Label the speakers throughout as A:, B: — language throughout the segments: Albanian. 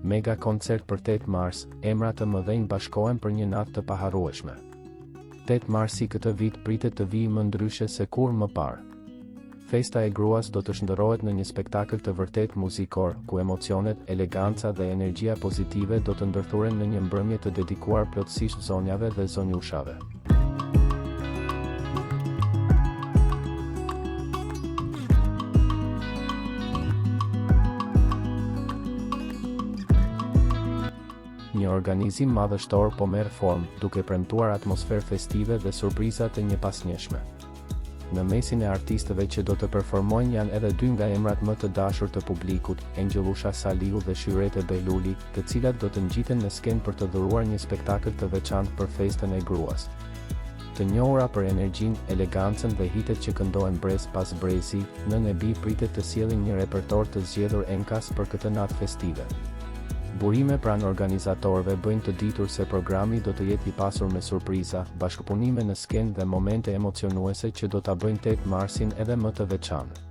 A: Mega koncert për 8 mars, emra të mëdhenj bashkohen për një natë të paharrueshme. 8 marsi këtë vit pritet të vijë më ndryshe se kur më parë. Festa e gruas do të shndërrohet në një spektakël të vërtet muzikor, ku emocionet, eleganca dhe energjia pozitive do të ndërthuren në një mbrëmje të dedikuar plotësisht zonjave dhe zonjushave. Një organizim madhështor po merr formë, duke premtuar atmosferë festive dhe surpriza të njëpasnjëshme. Në mesin e artistëve që do të performojnë janë edhe 2 nga emrat më të dashur të publikut, Angjelusha Saliu dhe Shyrete Beluli, të cilat do të ngjiten në skenë për të dhuruar një spektakël të veçantë për festën e gruas. Të njohura për energjinë, elegancën dhe hitet që këndohen brez pas brezi, Nën e Bi pritet të sjellin një repertor të zgjedhur enkas për këtë natë festive. Burime pranë organizatorëve bëjnë të ditur se programi do të jetë I pasur me surpriza, bashkëpunime në skenë dhe momente emocionuese që do ta bëjnë 8 marsin edhe më të veçantë.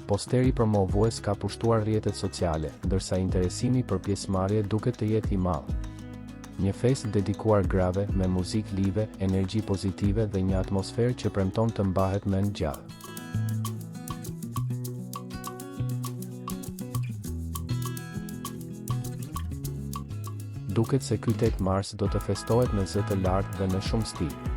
A: Posteri promovues ka pushtuar rrjetet sociale, ndërsa interesimi për pjesëmarrje duket të jetë I madh. Një festë dedikuar grave, me muzikë live, energji pozitive dhe një atmosferë që premton të mbahet mend gjallë. Duket se ky 8 mars do të festohet me zë të lartë dhe me shumë stil.